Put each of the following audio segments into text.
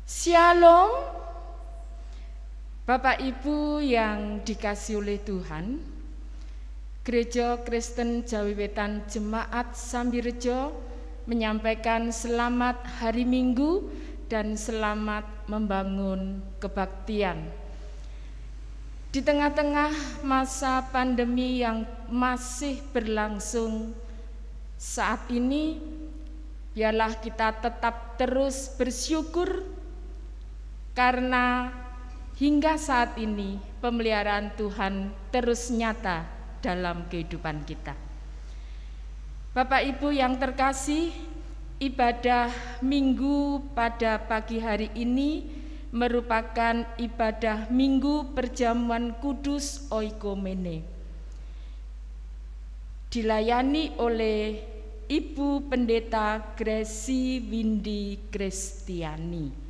Shalom, Bapak Ibu yang dikasihi oleh Tuhan. Gereja Kristen Jawi Wetan Jemaat Sambirejo menyampaikan selamat hari Minggu dan selamat membangun kebaktian. Di tengah-tengah masa pandemi yang masih berlangsung saat ini, biarlah kita tetap terus bersyukur karena hingga saat ini pemeliharaan Tuhan terus nyata dalam kehidupan kita. Bapak Ibu yang terkasih, ibadah Minggu pada pagi hari ini merupakan ibadah Minggu Perjamuan Kudus Oikomene. Dilayani oleh Ibu Pendeta Gresi Windy Kristiani.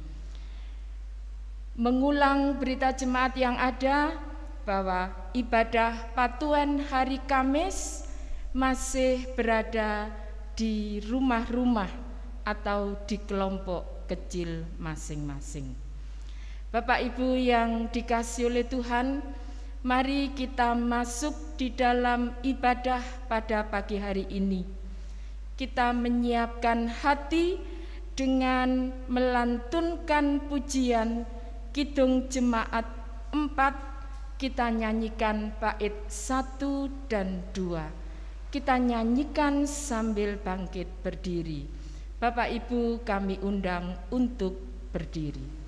Mengulang berita jemaat yang ada bahwa ibadah Patuan hari Kamis masih berada di rumah-rumah atau di kelompok kecil masing-masing. Bapak Ibu yang dikasihi oleh Tuhan, mari kita masuk di dalam ibadah pada pagi hari ini. Kita menyiapkan hati dengan melantunkan pujian Kidung Jemaat 4, kita nyanyikan bait 1 dan 2. Kita nyanyikan sambil bangkit berdiri. Bapak Ibu kami undang untuk berdiri.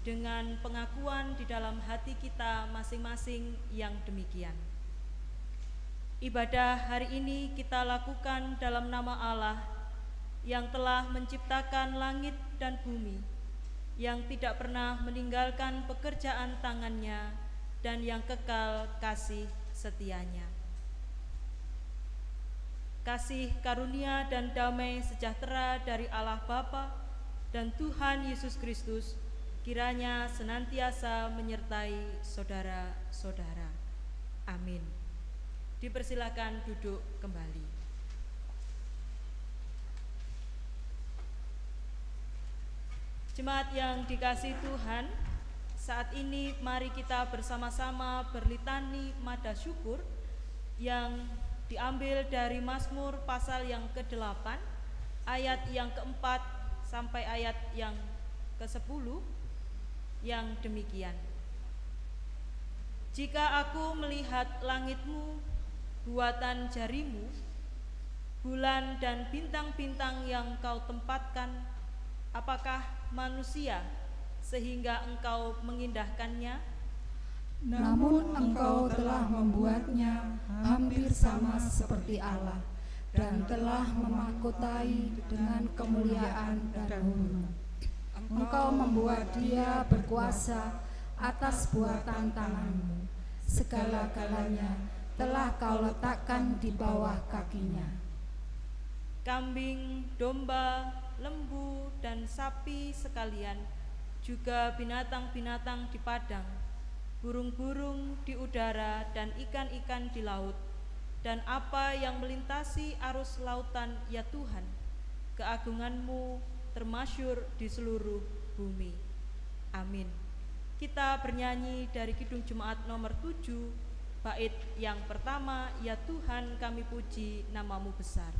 Dengan pengakuan di dalam hati kita masing-masing yang demikian. Ibadah hari ini kita lakukan dalam nama Allah yang telah menciptakan langit dan bumi, yang tidak pernah meninggalkan pekerjaan tangannya dan yang kekal kasih setianya. Kasih karunia dan damai sejahtera dari Allah Bapa dan Tuhan Yesus Kristus kiranya senantiasa menyertai saudara-saudara. Amin. Dipersilakan duduk kembali. Jemaat yang dikasihi Tuhan, saat ini mari kita bersama-sama berlitani mada syukur yang diambil dari Mazmur pasal yang ke-8, ayat yang ke-4 sampai ayat yang ke-10. Yang demikian. Jika aku melihat langitmu, buatan jarimu, bulan dan bintang-bintang yang kau tempatkan, apakah manusia sehingga engkau mengindahkannya? Namun engkau telah membuatnya hampir sama seperti Allah, dan telah memahkotai dengan kemuliaan dan hormat. Engkau membuat dia berkuasa atas buatan tanganmu. Segala-galanya telah kau letakkan di bawah kakinya. Kambing, domba, lembu, dan sapi sekalian, juga binatang-binatang di padang, burung-burung di udara, dan ikan-ikan di laut, dan apa yang melintasi arus lautan, ya Tuhan, keagungan-Mu termasyhur di seluruh bumi. Amin. Kita bernyanyi dari Kidung Jemaat nomor 7, bait yang pertama, ya Tuhan kami puji nama-Mu besar.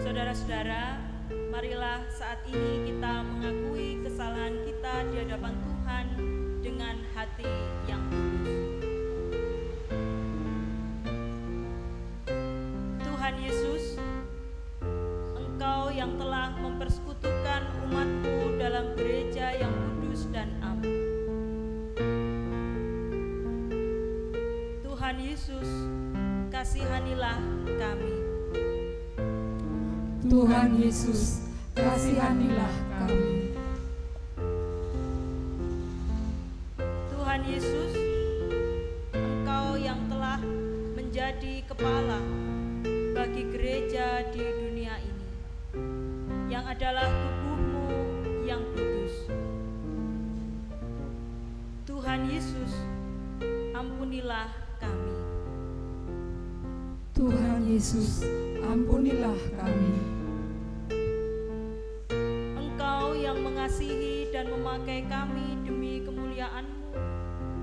Saudara-saudara, marilah saat ini kita mengakui kesalahan kita di hadapan Tuhan dengan hati yang tulus. Tuhan Yesus, Engkau yang telah mempersekutukan umat-Mu dalam gereja yang kudus dan am. Tuhan Yesus, kasihanilah kami. Tuhan Yesus, kasihanilah kami. Tuhan Yesus, Engkau yang telah menjadi kepala bagi gereja di dunia ini, yang adalah tubuh-Mu yang kudus. Tuhan Yesus, ampunilah kami. Tuhan Yesus, ampunilah kami. Engkau yang mengasihi dan memakai kami demi kemuliaan-Mu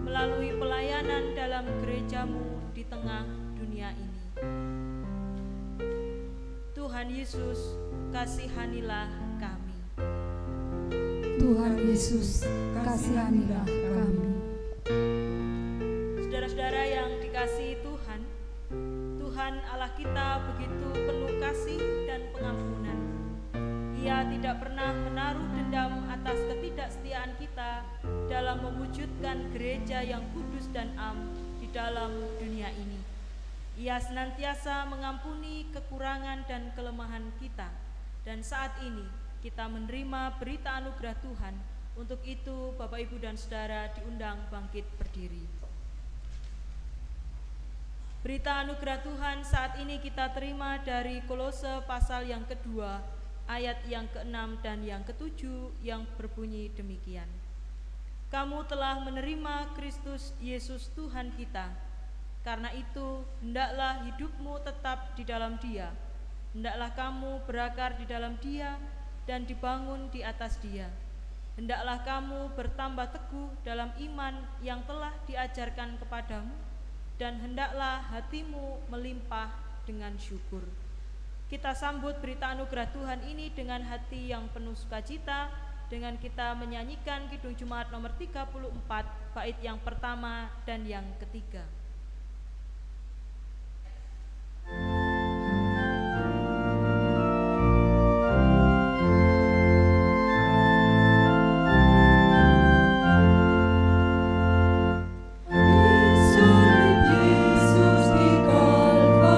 melalui pelayanan dalam gereja-Mu di tengah dunia ini. Tuhan Yesus, kasihanilah kami. Tuhan Yesus, kasihanilah kami. Saudara-saudara yang dikasihi Tuhan, Tuhan Allah kita begitu penuh kasih dan pengampunan. Ia tidak pernah menaruh dendam atas ketidaksetiaan kita dalam mewujudkan gereja yang kudus dan am di dalam dunia ini. Ia senantiasa mengampuni kekurangan dan kelemahan kita, dan saat ini kita menerima berita anugerah Tuhan. Untuk itu, Bapak, Ibu, dan Saudara diundang bangkit berdiri. Berita anugerah Tuhan saat ini kita terima dari Kolose pasal yang kedua, ayat yang ke-6 dan yang ke-7 yang berbunyi demikian. Kamu telah menerima Kristus Yesus Tuhan kita. Karena itu, hendaklah hidupmu tetap di dalam Dia. Hendaklah kamu berakar di dalam Dia dan dibangun di atas Dia. Hendaklah kamu bertambah teguh dalam iman yang telah diajarkan kepadamu, dan hendaklah hatimu melimpah dengan syukur. Kita sambut berita anugerah Tuhan ini dengan hati yang penuh sukacita, dengan kita menyanyikan Kidung Jemaat nomor 34, bait yang pertama dan yang ketiga. Yesus di Kalvari.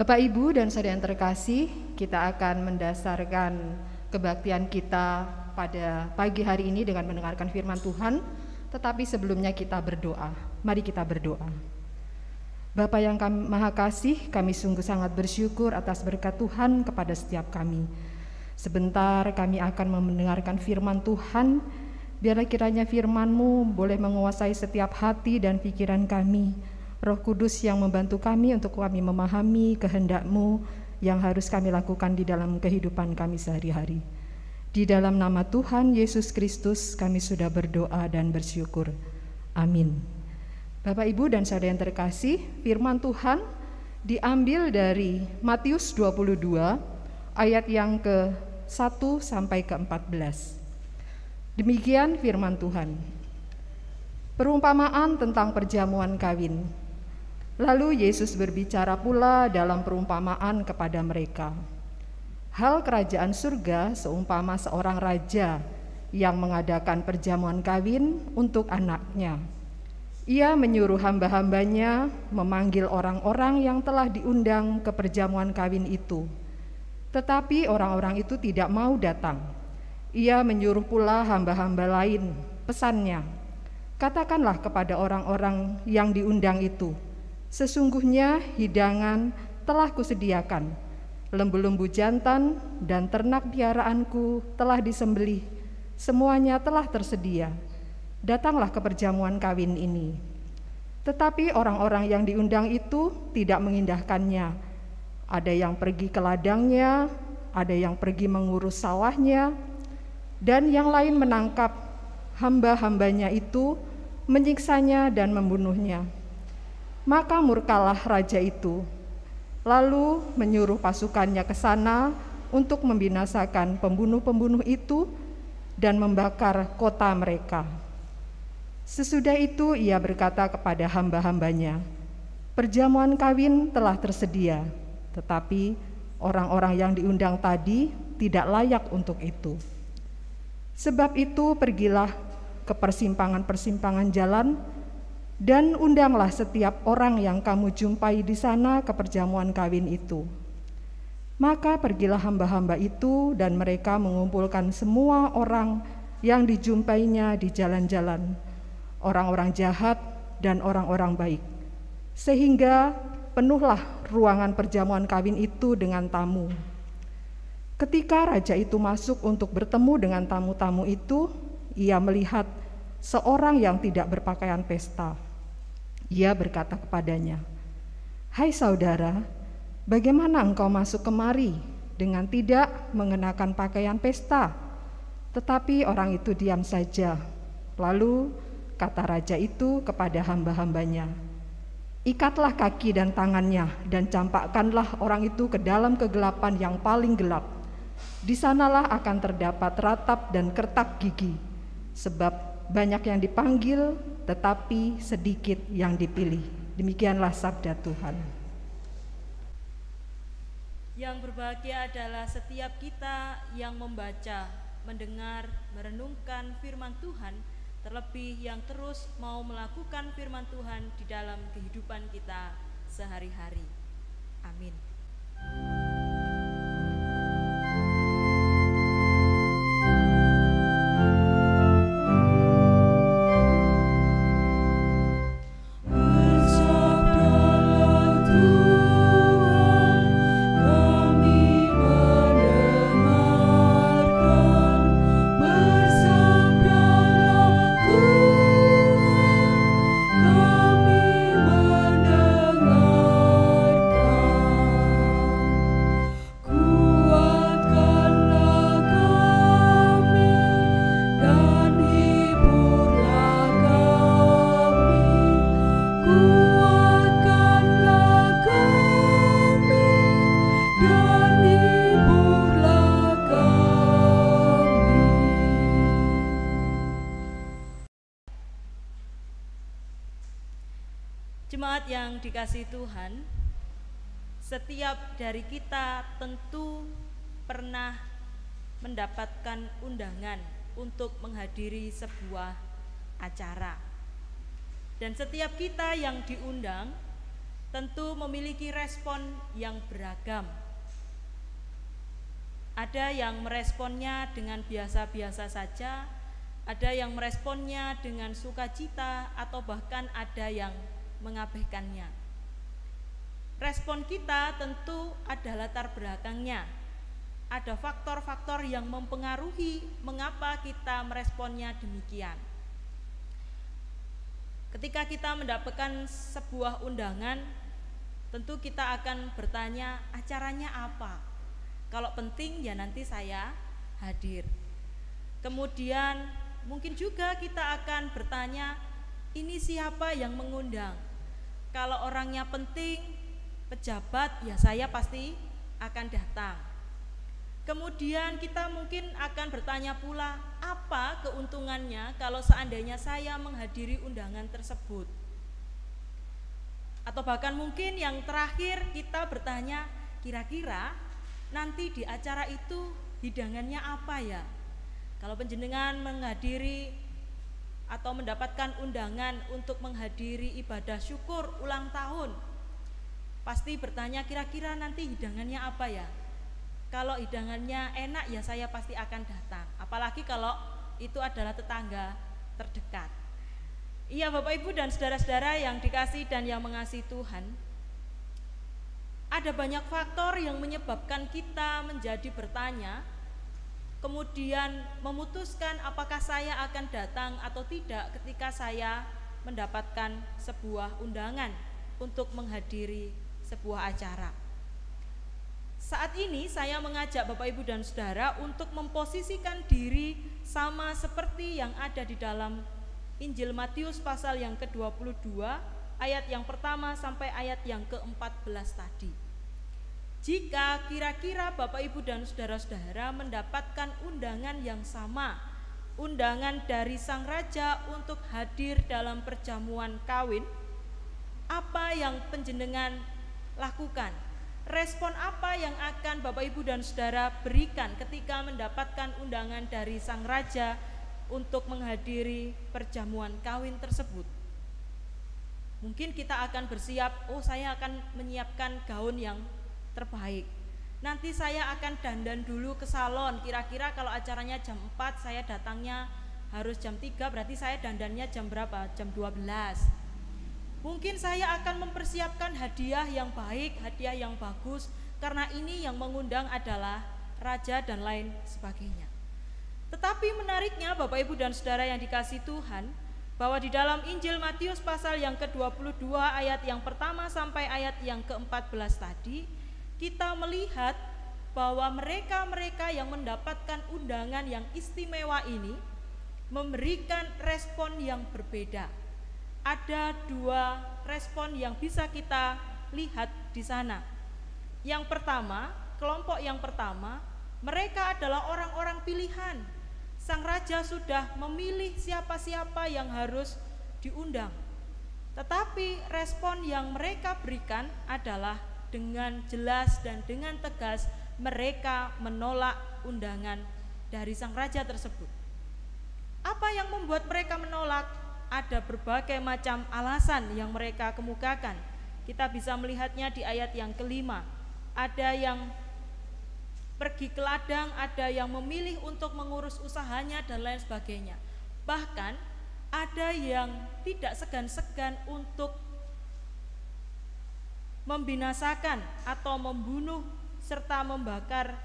Bapak, Ibu, dan saudara yang terkasih, kita akan mendasarkan kebaktian kita pada pagi hari ini dengan mendengarkan firman Tuhan. Tetapi sebelumnya kita berdoa. Mari kita berdoa. Bapa yang Maha Kasih, kami sungguh sangat bersyukur atas berkat Tuhan kepada setiap kami. Sebentar kami akan mendengarkan firman Tuhan. Biarlah kiranya firman-Mu boleh menguasai setiap hati dan pikiran kami. Roh Kudus yang membantu kami untuk kami memahami kehendak-Mu yang harus kami lakukan di dalam kehidupan kami sehari-hari. Di dalam nama Tuhan Yesus Kristus kami sudah berdoa dan bersyukur. Amin. Bapak, Ibu, dan saudara yang terkasih, firman Tuhan diambil dari Matius 22 ayat yang ke-1 sampai ke-14. Demikian firman Tuhan. Perumpamaan tentang perjamuan kawin. Lalu Yesus berbicara pula dalam perumpamaan kepada mereka. Hal kerajaan surga seumpama seorang raja yang mengadakan perjamuan kawin untuk anaknya. Ia menyuruh hamba-hambanya memanggil orang-orang yang telah diundang ke perjamuan kawin itu. Tetapi orang-orang itu tidak mau datang. Ia menyuruh pula hamba-hamba lain, pesannya, katakanlah kepada orang-orang yang diundang itu, sesungguhnya hidangan telah kusediakan, lembu-lembu jantan dan ternak piaraanku telah disembelih, semuanya telah tersedia. Datanglah ke perjamuan kawin ini. Tetapi orang-orang yang diundang itu tidak mengindahkannya. Ada yang pergi ke ladangnya, ada yang pergi mengurus sawahnya, dan yang lain menangkap hamba-hambanya itu, menyiksanya dan membunuhnya. Maka murkalah raja itu, lalu menyuruh pasukannya ke sana untuk membinasakan pembunuh-pembunuh itu dan membakar kota mereka. Sesudah itu ia berkata kepada hamba-hambanya, perjamuan kawin telah tersedia, tetapi orang-orang yang diundang tadi tidak layak untuk itu. Sebab itu pergilah ke persimpangan-persimpangan jalan dan undanglah setiap orang yang kamu jumpai di sana ke perjamuan kawin itu. Maka pergilah hamba-hamba itu dan mereka mengumpulkan semua orang yang dijumpainya di jalan-jalan, orang-orang jahat dan orang-orang baik, sehingga penuhlah ruangan perjamuan kawin itu dengan tamu. Ketika raja itu masuk untuk bertemu dengan tamu-tamu itu, ia melihat seorang yang tidak berpakaian pesta. Ia berkata kepadanya, "Hai saudara, bagaimana engkau masuk kemari dengan tidak mengenakan pakaian pesta?" Tetapi orang itu diam saja. Lalu kata raja itu kepada hamba-hambanya, "Ikatlah kaki dan tangannya dan campakkanlah orang itu ke dalam kegelapan yang paling gelap. Di sanalah akan terdapat ratap dan kertak gigi, sebab banyak yang dipanggil, tetapi sedikit yang dipilih." Demikianlah sabda Tuhan. Yang berbahagia adalah setiap kita yang membaca, mendengar, merenungkan firman Tuhan, terlebih yang terus mau melakukan firman Tuhan di dalam kehidupan kita sehari-hari. Amin. Jemaat yang dikasihi Tuhan, setiap dari kita tentu pernah mendapatkan undangan untuk menghadiri sebuah acara. Dan setiap kita yang diundang tentu memiliki respon yang beragam. Ada yang meresponnya dengan biasa-biasa saja, ada yang meresponnya dengan sukacita, atau bahkan ada yang mengabaikannya. Respon kita tentu ada latar belakangnya. Ada faktor-faktor yang mempengaruhi mengapa kita meresponnya demikian. Ketika kita mendapatkan sebuah undangan, tentu kita akan bertanya, acaranya apa? Kalau penting ya nanti saya hadir. Kemudian mungkin juga kita akan bertanya, ini siapa yang mengundang? Kalau orangnya penting, pejabat, ya saya pasti akan datang. Kemudian kita mungkin akan bertanya pula, apa keuntungannya kalau seandainya saya menghadiri undangan tersebut? Atau bahkan mungkin yang terakhir kita bertanya, kira-kira nanti di acara itu hidangannya apa ya? Kalau panjenengan menghadiri atau mendapatkan undangan untuk menghadiri ibadah syukur ulang tahun, pasti bertanya kira-kira nanti hidangannya apa ya? Kalau hidangannya enak ya saya pasti akan datang. Apalagi kalau itu adalah tetangga terdekat. Iya Bapak Ibu dan saudara-saudara yang dikasihi dan yang mengasihi Tuhan, ada banyak faktor yang menyebabkan kita menjadi bertanya, kemudian memutuskan apakah saya akan datang atau tidak ketika saya mendapatkan sebuah undangan untuk menghadiri sebuah acara. Saat ini saya mengajak Bapak Ibu dan Saudara untuk memposisikan diri sama seperti yang ada di dalam Injil Matius pasal yang ke-22 ayat yang pertama sampai ayat yang ke-14 tadi. Jika kira-kira Bapak Ibu dan saudara-saudara mendapatkan undangan yang sama, undangan dari sang raja untuk hadir dalam perjamuan kawin, apa yang panjenengan lakukan? Respon apa yang akan Bapak Ibu dan saudara berikan ketika mendapatkan undangan dari sang raja untuk menghadiri perjamuan kawin tersebut? Mungkin kita akan bersiap, saya akan menyiapkan gaun yang terbaik. Nanti saya akan dandan dulu ke salon, kira-kira kalau acaranya jam 4, saya datangnya harus jam 3, berarti saya dandannya jam berapa? Jam 12. Mungkin saya akan mempersiapkan hadiah yang baik, hadiah yang bagus, karena ini yang mengundang adalah raja dan lain sebagainya. Tetapi menariknya Bapak Ibu dan Saudara yang dikasihi Tuhan, bahwa di dalam Injil Matius pasal yang ke-22 ayat yang pertama sampai ayat yang ke-14 tadi, kita melihat bahwa mereka-mereka yang mendapatkan undangan yang istimewa ini memberikan respon yang berbeda. Ada dua respon yang bisa kita lihat di sana. Yang pertama, kelompok yang pertama, mereka adalah orang-orang pilihan. Sang raja sudah memilih siapa-siapa yang harus diundang. Tetapi respon yang mereka berikan adalah dengan jelas dan dengan tegas mereka menolak undangan dari sang raja tersebut. Apa yang membuat mereka menolak? Ada berbagai macam alasan yang mereka kemukakan. Kita bisa melihatnya di ayat yang kelima. Ada yang pergi ke ladang, ada yang memilih untuk mengurus usahanya dan lain sebagainya. Bahkan ada yang tidak segan-segan untuk membinasakan atau membunuh serta membakar,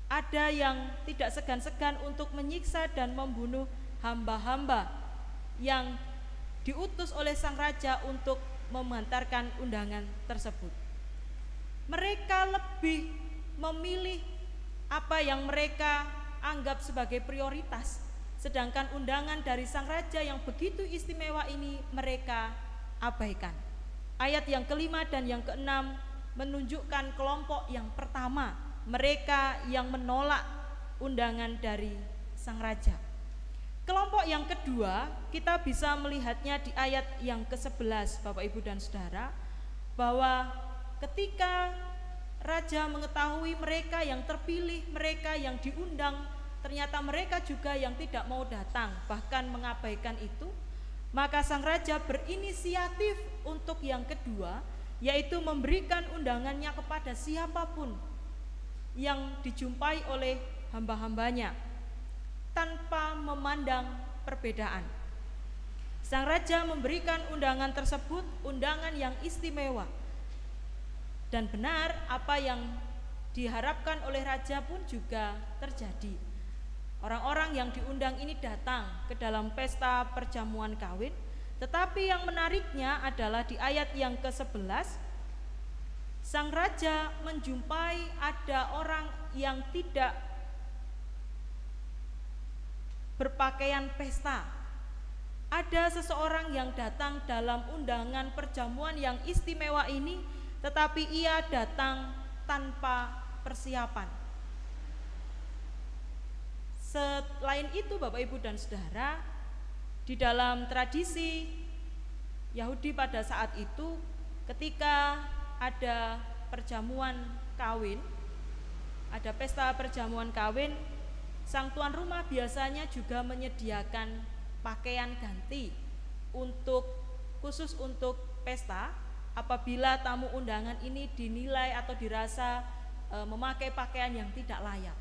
ada yang tidak segan-segan untuk menyiksa dan membunuh hamba-hamba yang diutus oleh sang raja untuk mengantarkan undangan tersebut. Mereka lebih memilih apa yang mereka anggap sebagai prioritas, sedangkan undangan dari sang raja yang begitu istimewa ini mereka abaikan. Ayat yang kelima dan yang keenam menunjukkan kelompok yang pertama, mereka yang menolak undangan dari sang raja. Kelompok yang kedua kita bisa melihatnya di ayat yang ke-11 Bapak Ibu dan Saudara, bahwa ketika raja mengetahui mereka yang terpilih, mereka yang diundang, ternyata mereka juga yang tidak mau datang, bahkan mengabaikan itu, Maka sang raja berinisiatif untuk yang kedua, yaitu memberikan undangannya kepada siapapun yang dijumpai oleh hamba-hambanya tanpa memandang perbedaan. Sang raja memberikan undangan tersebut undangan yang istimewa. Dan benar apa yang diharapkan oleh raja pun juga terjadi. Orang-orang yang diundang ini datang ke dalam pesta perjamuan kawin. Tetapi yang menariknya adalah di ayat yang ke-11, sang raja menjumpai ada orang yang tidak berpakaian pesta. Ada seseorang yang datang dalam undangan perjamuan yang istimewa ini, tetapi ia datang tanpa persiapan. Selain itu, Bapak, Ibu, dan Saudara, di dalam tradisi Yahudi pada saat itu, ketika ada perjamuan kawin, ada pesta perjamuan kawin, sang tuan rumah biasanya juga menyediakan pakaian ganti khusus untuk pesta apabila tamu undangan ini dinilai atau dirasa memakai pakaian yang tidak layak.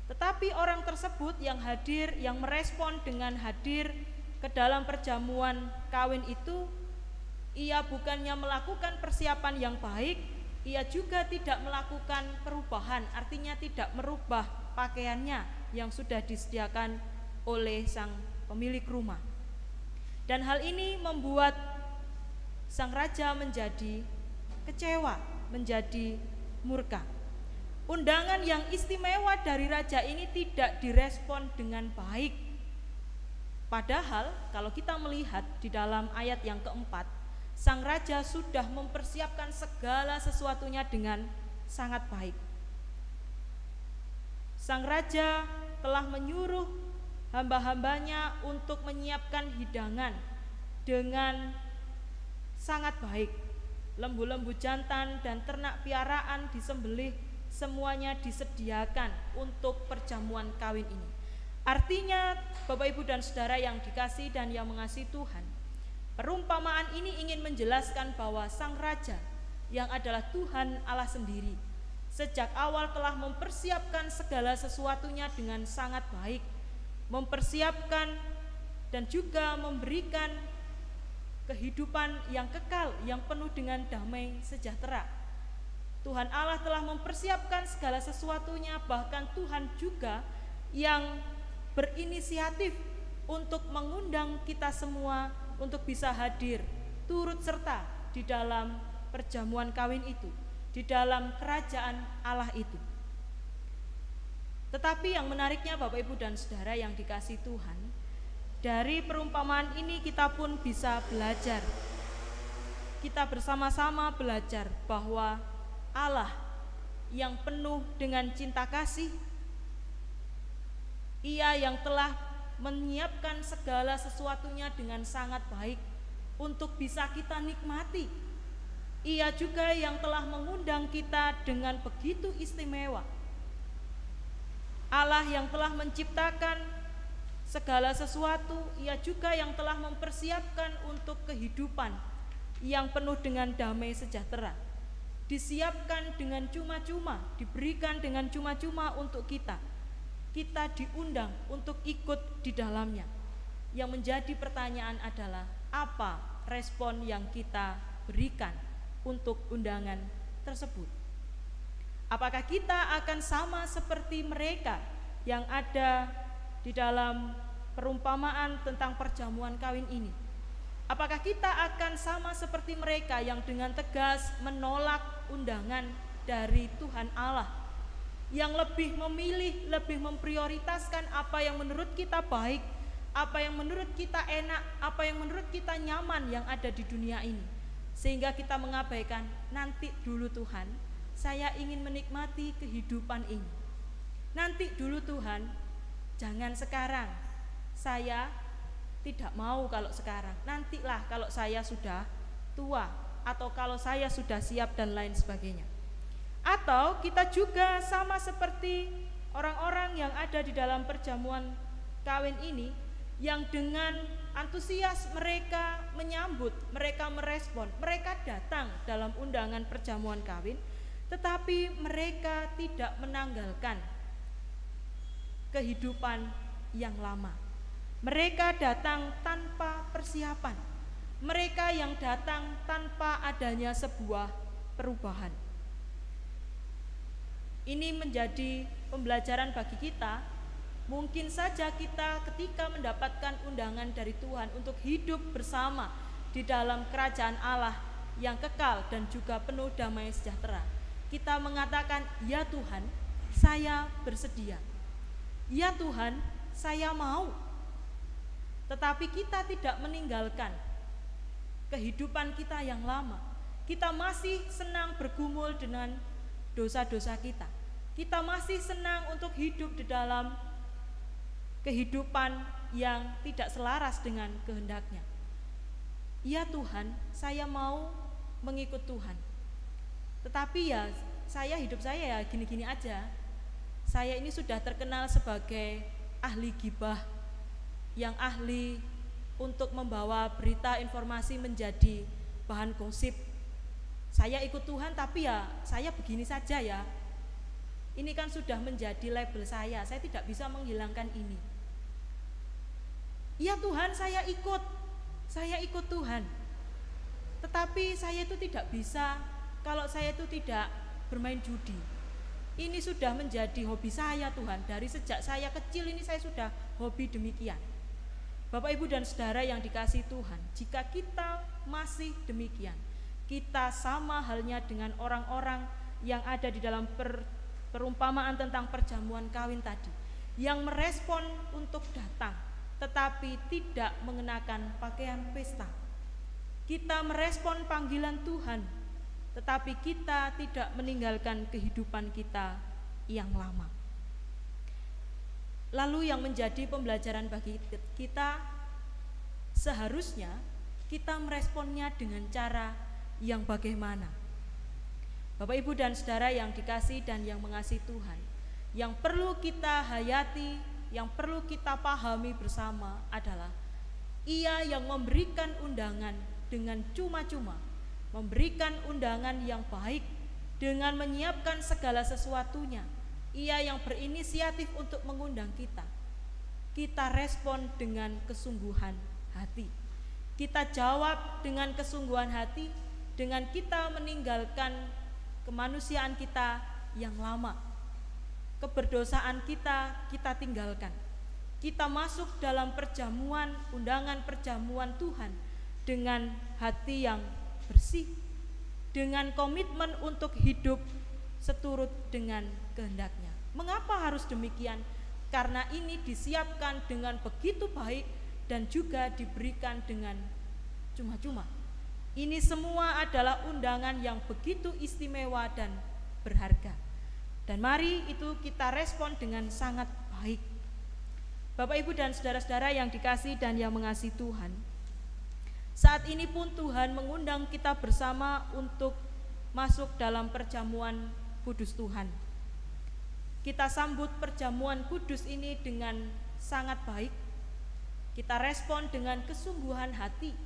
Tetapi orang tersebut yang hadir, yang merespon dengan hadir ke dalam perjamuan kawin itu, ia bukannya melakukan persiapan yang baik, ia juga tidak melakukan perubahan, artinya tidak merubah pakaiannya yang sudah disediakan oleh sang pemilik rumah. Dan hal ini membuat sang raja menjadi kecewa, menjadi murka. Undangan yang istimewa dari raja ini tidak direspon dengan baik. Padahal kalau kita melihat di dalam ayat yang keempat, sang raja sudah mempersiapkan segala sesuatunya dengan sangat baik. Sang raja telah menyuruh hamba-hambanya untuk menyiapkan hidangan dengan sangat baik. Lembu-lembu jantan dan ternak piaraan disembelih, semuanya disediakan untuk perjamuan kawin ini. Artinya, Bapak, Ibu, dan Saudara yang dikasihi dan yang mengasihi Tuhan, perumpamaan ini ingin menjelaskan bahwa sang raja yang adalah Tuhan Allah sendiri sejak awal telah mempersiapkan segala sesuatunya dengan sangat baik, mempersiapkan dan juga memberikan kehidupan yang kekal, yang penuh dengan damai sejahtera. Tuhan Allah telah mempersiapkan segala sesuatunya, bahkan Tuhan juga yang berinisiatif untuk mengundang kita semua untuk bisa hadir, turut serta di dalam perjamuan kawin itu, di dalam kerajaan Allah itu. Tetapi yang menariknya, Bapak, Ibu, dan Saudara yang dikasihi Tuhan, dari perumpamaan ini kita pun bisa belajar. Kita bersama-sama belajar bahwa Allah yang penuh dengan cinta kasih, Ia yang telah menyiapkan segala sesuatunya dengan sangat baik untuk bisa kita nikmati. Ia juga yang telah mengundang kita dengan begitu istimewa. Allah yang telah menciptakan segala sesuatu, Ia juga yang telah mempersiapkan untuk kehidupan yang penuh dengan damai sejahtera. Disiapkan dengan cuma-cuma, diberikan dengan cuma-cuma untuk kita. Kita diundang untuk ikut di dalamnya. Yang menjadi pertanyaan adalah, apa respon yang kita berikan untuk undangan tersebut? Apakah kita akan sama seperti mereka yang ada di dalam perumpamaan tentang perjamuan kawin ini? Apakah kita akan sama seperti mereka yang dengan tegas menolak undangan dari Tuhan Allah, yang lebih memilih, lebih memprioritaskan apa yang menurut kita baik, apa yang menurut kita enak, apa yang menurut kita nyaman yang ada di dunia ini, sehingga kita mengabaikan, nanti dulu Tuhan, saya ingin menikmati kehidupan ini. Nanti dulu Tuhan, jangan sekarang. Saya tidak mau kalau sekarang. Nantilah kalau saya sudah tua, atau kalau saya sudah siap dan lain sebagainya. Atau kita juga sama seperti orang-orang yang ada di dalam perjamuan kawin ini, yang dengan antusias mereka menyambut, mereka merespon, mereka datang dalam undangan perjamuan kawin, tetapi mereka tidak menanggalkan kehidupan yang lama. Mereka datang tanpa persiapan. Mereka yang datang tanpa adanya sebuah perubahan. Ini menjadi pembelajaran bagi kita. Mungkin saja kita ketika mendapatkan undangan dari Tuhan untuk hidup bersama di dalam kerajaan Allah yang kekal dan juga penuh damai sejahtera, kita mengatakan, "Ya Tuhan, saya bersedia. Ya Tuhan, saya mau." Tetapi kita tidak meninggalkan kehidupan kita yang lama. Kita masih senang bergumul dengan dosa-dosa kita. Kita masih senang untuk hidup di dalam kehidupan yang tidak selaras dengan kehendaknya. Ya Tuhan, saya mau mengikut Tuhan. Tetapi ya hidup saya ya gini-gini aja. Saya ini sudah terkenal sebagai ahli gibah, yang ahli untuk membawa berita informasi menjadi bahan gosip. Saya ikut Tuhan tapi ya saya begini saja ya. Ini kan sudah menjadi label saya tidak bisa menghilangkan ini. Ya Tuhan, saya ikut Tuhan. Tetapi saya itu tidak bisa kalau saya itu tidak bermain judi. Ini sudah menjadi hobi saya Tuhan. Dari sejak saya kecil ini saya sudah hobi demikian. Bapak Ibu dan Saudara yang dikasihi Tuhan, jika kita masih demikian, kita sama halnya dengan orang-orang yang ada di dalam perumpamaan tentang perjamuan kawin tadi, yang merespon untuk datang tetapi tidak mengenakan pakaian pesta. Kita merespon panggilan Tuhan, tetapi kita tidak meninggalkan kehidupan kita yang lama. Lalu yang menjadi pembelajaran bagi kita, seharusnya kita meresponnya dengan cara yang bagaimana. Bapak Ibu dan Saudara yang dikasihi dan yang mengasihi Tuhan, yang perlu kita hayati, yang perlu kita pahami bersama adalah Ia yang memberikan undangan dengan cuma-cuma, memberikan undangan yang baik dengan menyiapkan segala sesuatunya. Ia yang berinisiatif untuk mengundang kita. Kita respon dengan kesungguhan hati. Kita jawab dengan kesungguhan hati, dengan kita meninggalkan kemanusiaan kita yang lama. Keberdosaan kita tinggalkan. Kita masuk dalam perjamuan, undangan perjamuan Tuhan dengan hati yang bersih, dengan komitmen untuk hidup seturut dengan kehendaknya. Mengapa harus demikian? Karena ini disiapkan dengan begitu baik dan juga diberikan dengan cuma-cuma. Ini semua adalah undangan yang begitu istimewa dan berharga. Dan mari itu kita respon dengan sangat baik. Bapak Ibu dan saudara-saudara yang dikasihi dan yang mengasihi Tuhan, saat ini pun Tuhan mengundang kita bersama untuk masuk dalam perjamuan kudus Tuhan. Kita sambut perjamuan kudus ini dengan sangat baik. Kita respon dengan kesungguhan hati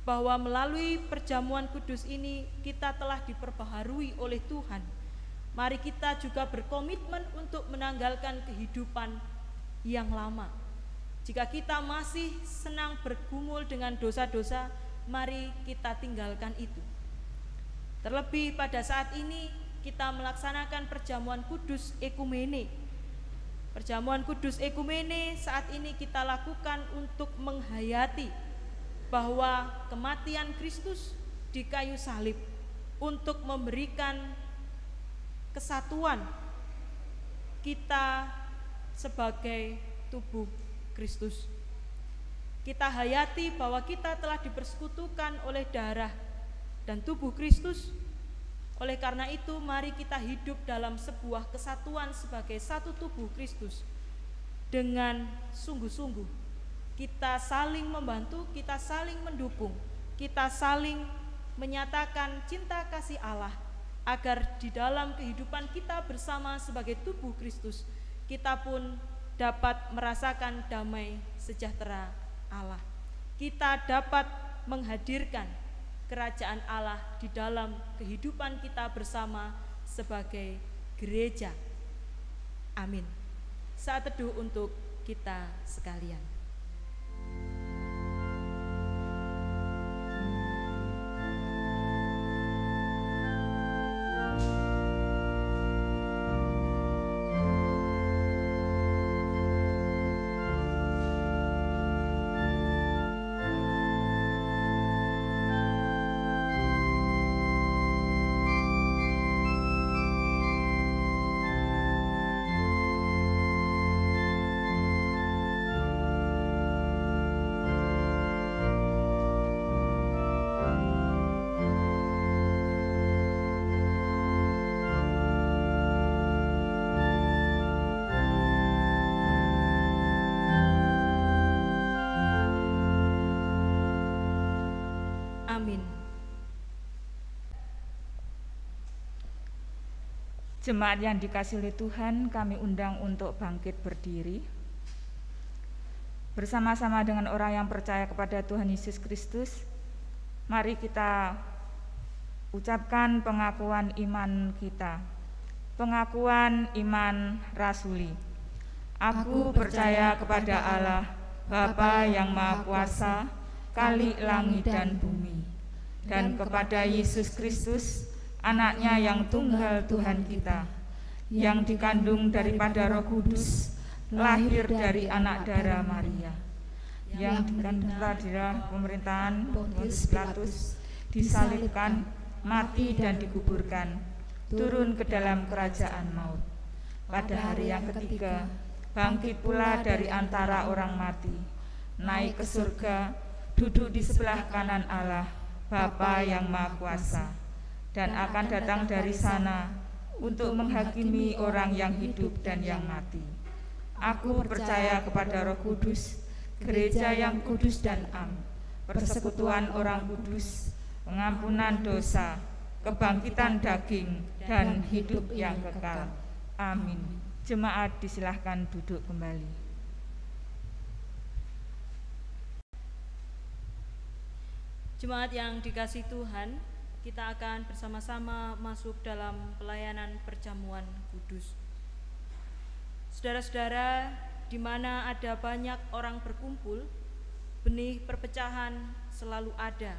bahwa melalui perjamuan kudus ini kita telah diperbaharui oleh Tuhan. Mari kita juga berkomitmen untuk menanggalkan kehidupan yang lama. Jika kita masih senang bergumul dengan dosa-dosa, mari kita tinggalkan itu. Terlebih pada saat ini kita melaksanakan perjamuan kudus ekumene. Perjamuan kudus ekumene saat ini kita lakukan untuk menghayati bahwa kematian Kristus di kayu salib untuk memberikan kesatuan kita sebagai tubuh Kristus. Kita hayati bahwa kita telah dipersekutukan oleh darah dan tubuh Kristus. Oleh karena itu, mari kita hidup dalam sebuah kesatuan sebagai satu tubuh Kristus dengan sungguh-sungguh. Kita saling membantu, kita saling mendukung, kita saling menyatakan cinta kasih Allah, agar di dalam kehidupan kita bersama sebagai tubuh Kristus, kita pun dapat merasakan damai sejahtera Allah. Kita dapat menghadirkan kerajaan Allah di dalam kehidupan kita bersama sebagai gereja. Amin. Saat teduh untuk kita sekalian. Amin. Jemaat yang dikasihi oleh Tuhan, kami undang untuk bangkit berdiri. Bersama-sama dengan orang yang percaya kepada Tuhan Yesus Kristus, mari kita ucapkan pengakuan iman kita. Pengakuan iman rasuli. Aku percaya kepada Allah, Bapa yang Maha Kuasa, Khalik langit dan bumi, dan kepada Yesus Kristus, Anaknya yang tunggal Tuhan kita, yang dikandung daripada Roh Kudus, lahir dari anak darah Maria, yang dikandung dari pemerintahan Pontius Pilatus, disalibkan, mati dan dikuburkan, turun ke dalam kerajaan maut. Pada hari yang ketiga, bangkit pula dari antara orang mati, naik ke surga, duduk di sebelah kanan Allah, Bapa yang Maha Kuasa, dan akan datang dari sana untuk menghakimi orang yang hidup dan yang mati. Aku percaya kepada Roh Kudus, gereja yang kudus dan am, persekutuan orang kudus, pengampunan dosa, kebangkitan daging, dan hidup yang kekal. Amin. Jemaat disilahkan duduk kembali. Jemaat yang dikasihi Tuhan, kita akan bersama-sama masuk dalam pelayanan perjamuan kudus. Saudara-saudara, di mana ada banyak orang berkumpul, benih perpecahan selalu ada.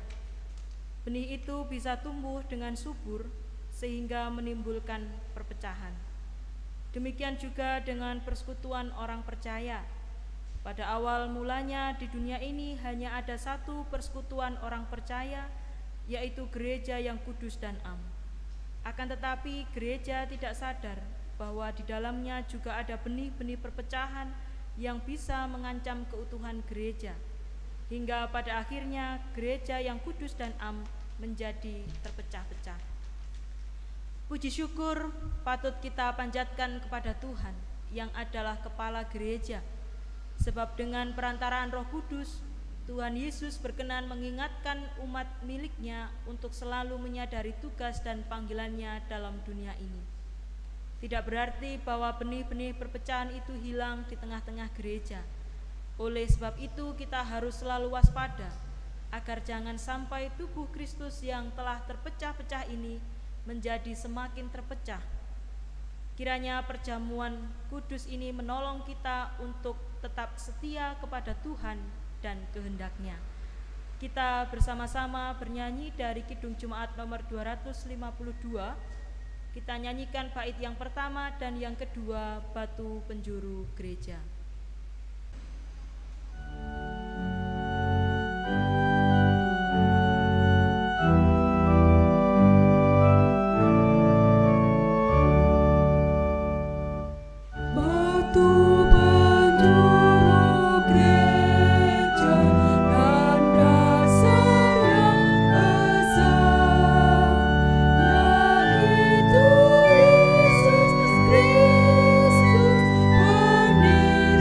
Benih itu bisa tumbuh dengan subur sehingga menimbulkan perpecahan. Demikian juga dengan persekutuan orang percaya. Pada awal mulanya di dunia ini hanya ada satu persekutuan orang percaya, yaitu gereja yang kudus dan am. Akan tetapi gereja tidak sadar bahwa di dalamnya juga ada benih-benih perpecahan yang bisa mengancam keutuhan gereja, hingga pada akhirnya gereja yang kudus dan am menjadi terpecah-pecah. Puji syukur patut kita panjatkan kepada Tuhan yang adalah kepala gereja, sebab dengan perantaraan Roh Kudus, Tuhan Yesus berkenan mengingatkan umat miliknya untuk selalu menyadari tugas dan panggilannya dalam dunia ini. Tidak berarti bahwa benih-benih perpecahan itu hilang di tengah-tengah gereja. Oleh sebab itu kita harus selalu waspada, agar jangan sampai tubuh Kristus yang telah terpecah-pecah ini menjadi semakin terpecah. Kiranya perjamuan kudus ini menolong kita untuk tetap setia kepada Tuhan dan kehendak-Nya. Kita bersama-sama bernyanyi dari Kidung Jemaat nomor 252. Kita nyanyikan bait yang pertama dan yang kedua, Batu Penjuru Gereja. Kristus, penerima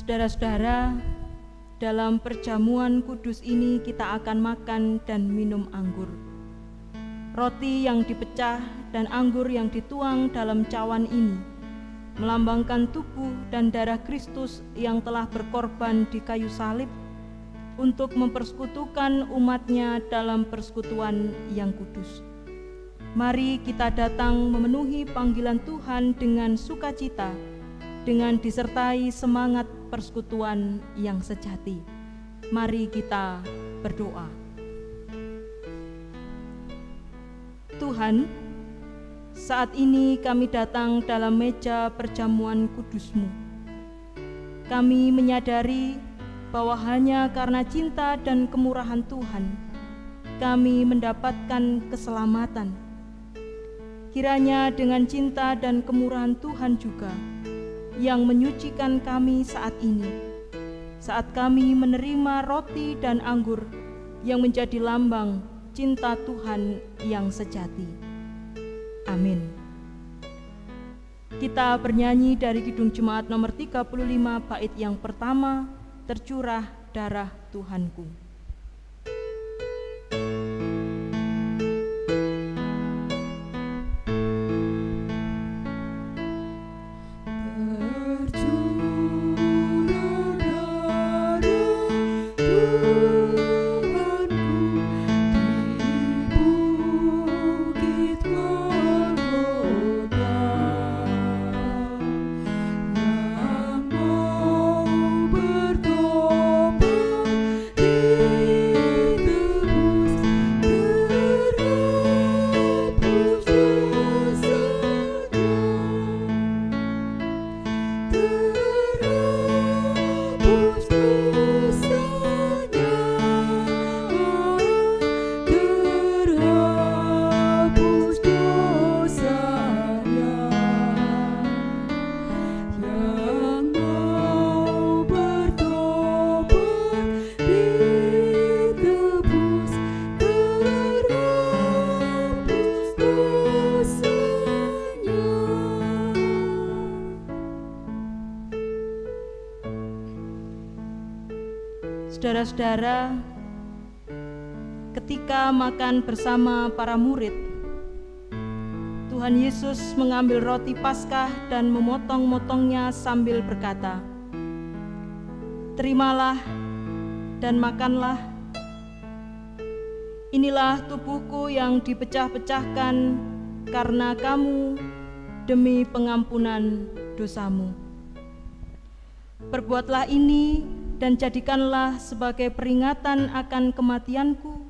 Saudara-saudara, dalam perjamuan kudus ini kita akan makan dan minum anggur. Roti yang dipecah dan anggur yang dituang dalam cawan ini melambangkan tubuh dan darah Kristus yang telah berkorban di kayu salib untuk mempersekutukan umatnya dalam persekutuan yang kudus. Mari kita datang memenuhi panggilan Tuhan dengan sukacita, dengan disertai semangat persekutuan yang sejati. Mari kita berdoa. Tuhan, saat ini kami datang dalam meja perjamuan kudus-Mu. Kami menyadari bahwa hanya karena cinta dan kemurahan Tuhan, kami mendapatkan keselamatan. Kiranya dengan cinta dan kemurahan Tuhan juga yang menyucikan kami saat ini, saat kami menerima roti dan anggur yang menjadi lambang cinta Tuhan yang sejati. Amin. Kita bernyanyi dari Kidung Jemaat nomor 35 bait yang pertama, Tercurah Darah Tuhanku. Saudara-saudara, ketika makan bersama para murid, Tuhan Yesus mengambil roti Paskah dan memotong-motongnya sambil berkata, "Terimalah dan makanlah. Inilah tubuhku yang dipecah-pecahkan karena kamu demi pengampunan dosamu. Perbuatlah ini dan jadikanlah sebagai peringatan akan kematianku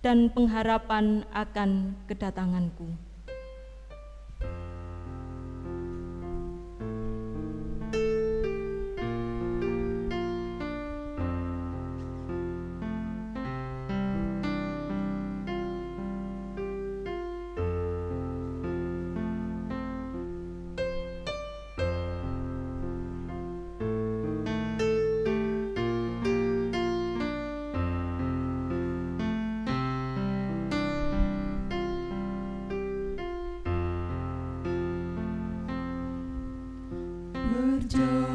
dan pengharapan akan kedatanganku." Tuhan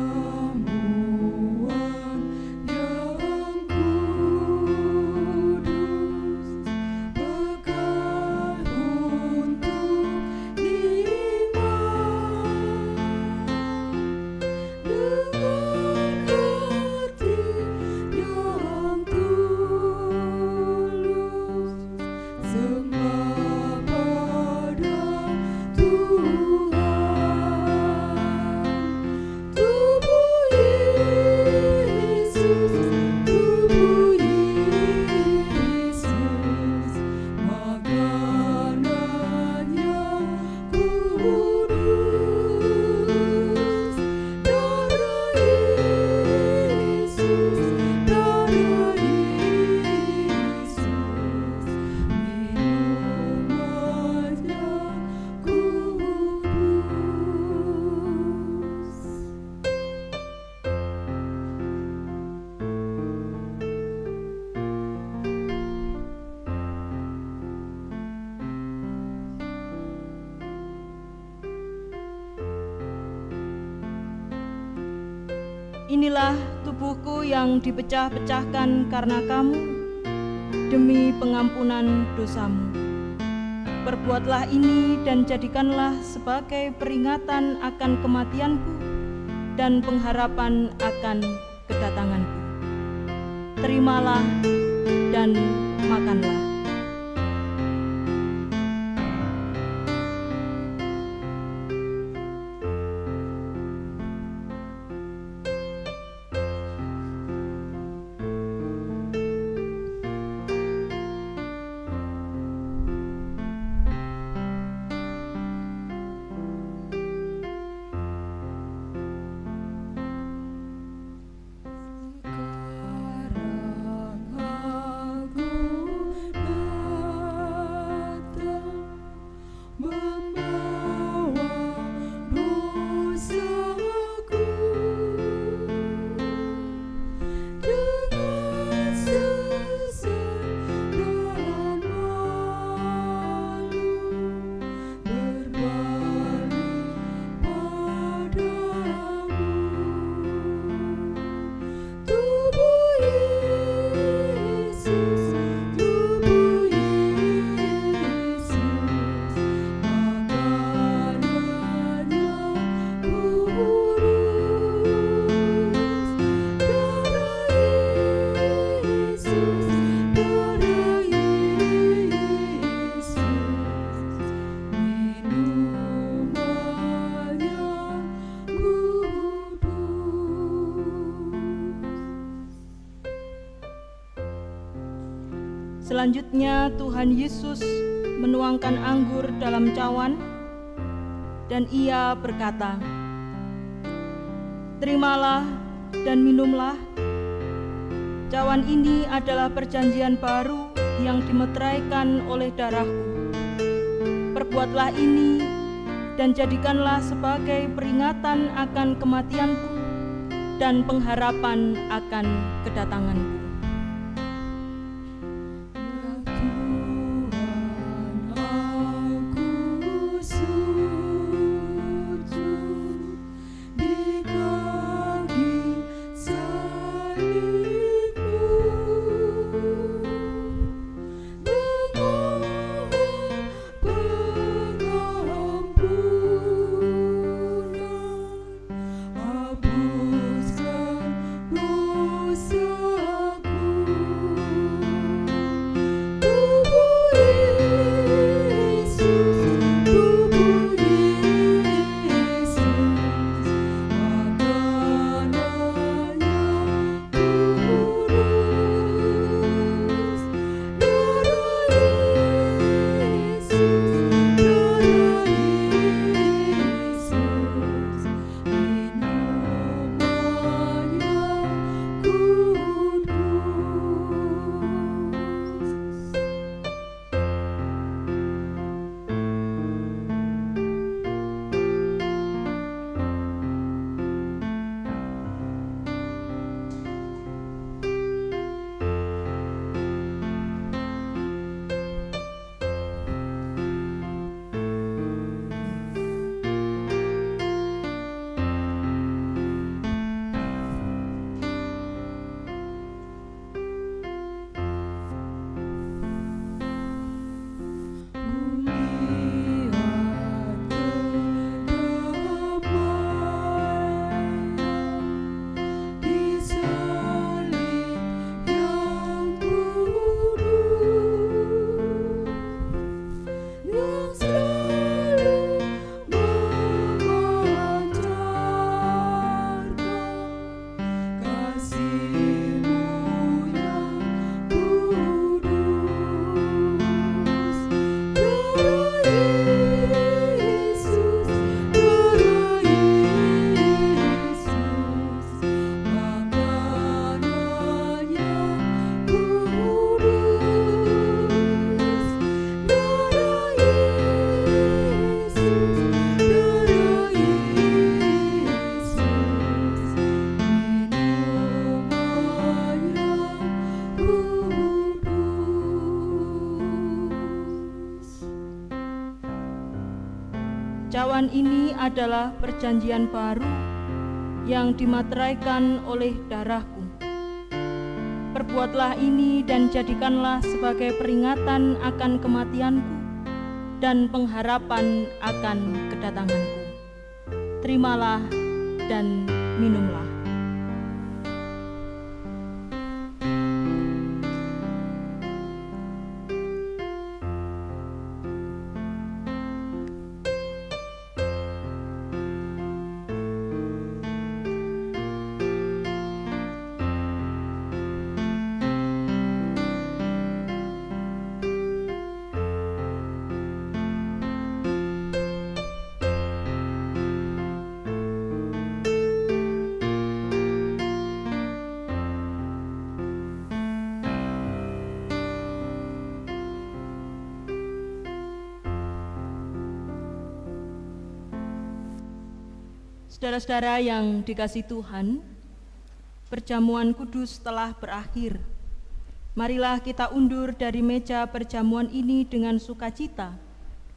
Inilah tubuhku yang dipecah-pecahkan karena kamu, demi pengampunan dosamu. Perbuatlah ini dan jadikanlah sebagai peringatan akan kematianku dan pengharapan akan kedatanganku. Terimalah dan makanlah. Selanjutnya Tuhan Yesus menuangkan anggur dalam cawan dan ia berkata, "Terimalah dan minumlah. Cawan ini adalah perjanjian baru yang dimeteraikan oleh darahku. Perbuatlah ini dan jadikanlah sebagai peringatan akan kematianku dan pengharapan akan kedatanganku." Cawan ini adalah perjanjian baru yang dimateraikan oleh darahku. Perbuatlah ini dan jadikanlah sebagai peringatan akan kematianku dan pengharapan akan kedatanganku. Terimalah dan minumlah. Saudara-saudara yang dikasihi Tuhan, perjamuan kudus telah berakhir. Marilah kita undur dari meja perjamuan ini dengan sukacita,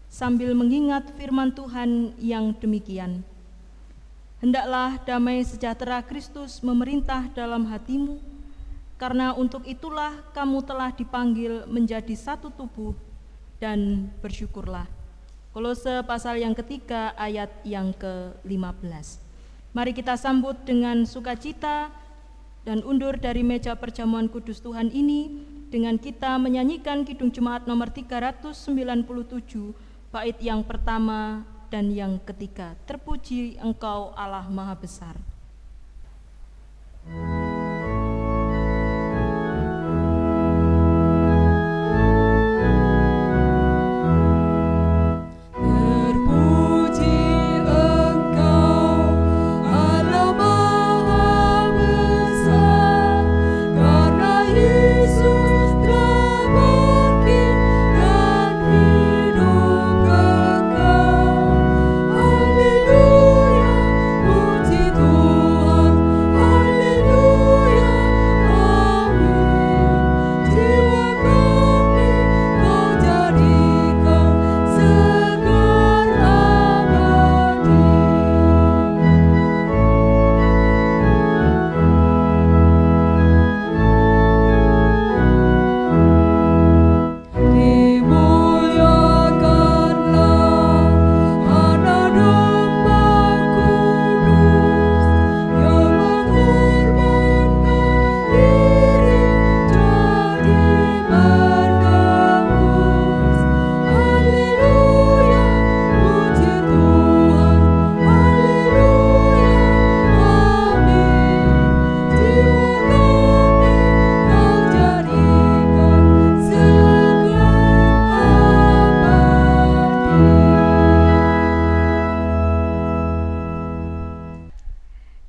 sambil mengingat firman Tuhan yang demikian. Hendaklah damai sejahtera Kristus memerintah dalam hatimu, karena untuk itulah kamu telah dipanggil menjadi satu tubuh, dan bersyukurlah. Kolose pasal yang ketiga ayat yang ke-15. Mari kita sambut dengan sukacita dan undur dari meja perjamuan kudus Tuhan ini dengan kita menyanyikan Kidung Jemaat nomor 397, bait yang pertama dan yang ketiga. Terpuji Engkau Allah Maha Besar.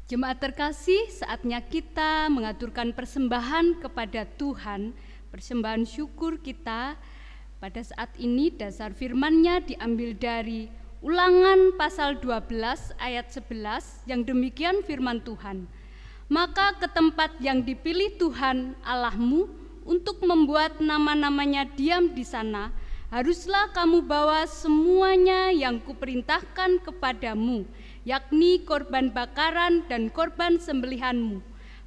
Jemaat terkasih, saatnya kita mengaturkan persembahan kepada Tuhan, persembahan syukur kita. Pada saat ini dasar firman-Nya diambil dari Ulangan pasal 12 ayat 11 yang demikian firman Tuhan. Maka ke tempat yang dipilih Tuhan Allahmu untuk membuat nama-namanya diam di sana, haruslah kamu bawa semuanya yang kuperintahkan kepadamu, yakni korban bakaran dan korban sembelihanmu.